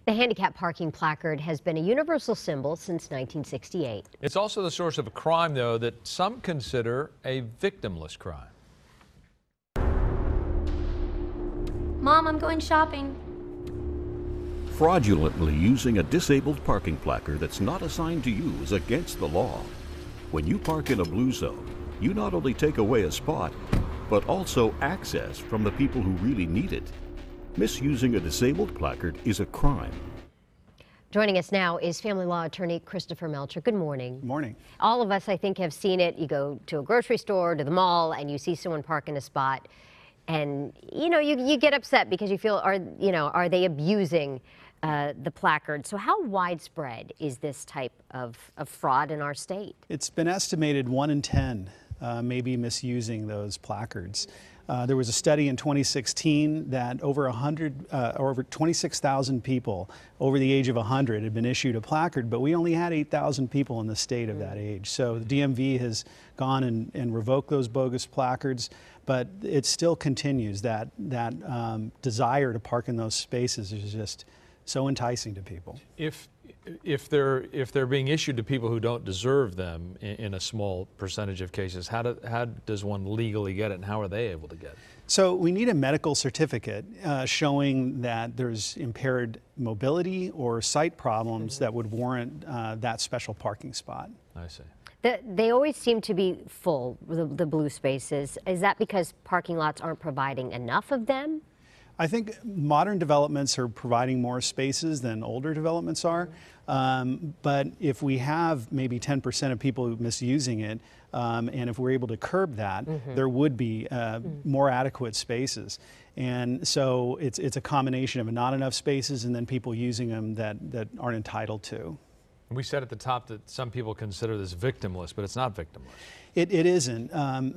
The handicap parking placard has been a universal symbol since 1968. It's also the source of a crime, though, that some consider a victimless crime. Mom, I'm going shopping. Fraudulently using a disabled parking placard that's not assigned to you is against the law. When you park in a blue zone, you not only take away a spot, but also access from the people who really need it. Misusing a disabled placard is a crime. Joining us now is family law attorney Christopher Melcher. Good morning. Good morning. All of us, I think, have seen it. You go to a grocery store, to the mall, and you see someone park in a spot, and you get upset because you feel, are they abusing the placard? So how widespread is this type of fraud in our state? It's been estimated 1 in 10 may be misusing those placards. There was a study in 2016 that over 26,000 people over the age of 100 had been issued a placard, but we only had 8,000 people in the state of that age. So the DMV has gone and revoked those bogus placards, but it still continues. That desire to park in those spaces is just so enticing to people. If they're being issued to people who don't deserve them in a small percentage of cases, how does one legally get it, and how are they able to get it? So we need a medical certificate showing that there's impaired mobility or sight problems that would warrant that special parking spot. I see. They always seem to be full, the blue spaces. Is that because parking lots aren't providing enough of them? I think modern developments are providing more spaces than older developments are, but if we have maybe 10% of people misusing it, and if we're able to curb that, there would be more adequate spaces. And so it's a combination of not enough spaces and then people using them that aren't entitled to. We said at the top that some people consider this victimless, but it's not victimless. It isn't.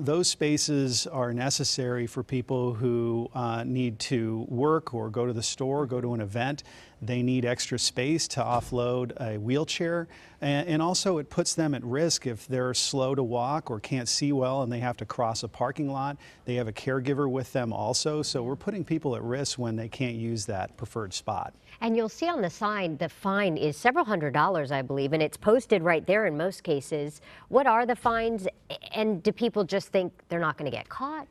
Those spaces are necessary for people who need to work or go to the store, go to an event. They need extra space to offload a wheelchair. And also it puts them at risk if they're slow to walk or can't see well and they have to cross a parking lot. They have a caregiver with them also. So we're putting people at risk when they can't use that preferred spot. And you'll see on the sign the fine is several $100s, I believe, and it's posted right there in most cases. What are the fines, and do people just think they're not going to get caught?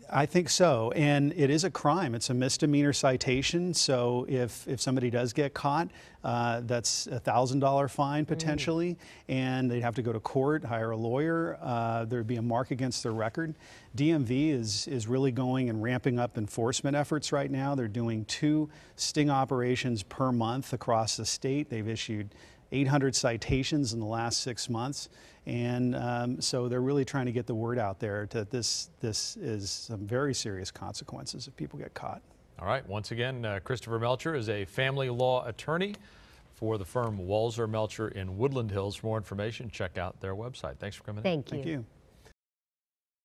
I think so, and it is a crime. It's a misdemeanor citation, so if somebody does get caught, that's a $1,000 fine potentially, and they'd have to go to court, hire a lawyer. There'd be a mark against their record. DMV is really going and ramping up enforcement efforts right now. They're doing 2 sting operations per month across the state. They've issued 800 citations in the last 6 months, and so they're really trying to get the word out there that this is some very serious consequences if people get caught. All right, once again, Christopher Melcher is a family law attorney for the firm Walser Melcher in Woodland Hills. For more information, check out their website. Thanks for coming in. Thank you. Thank you.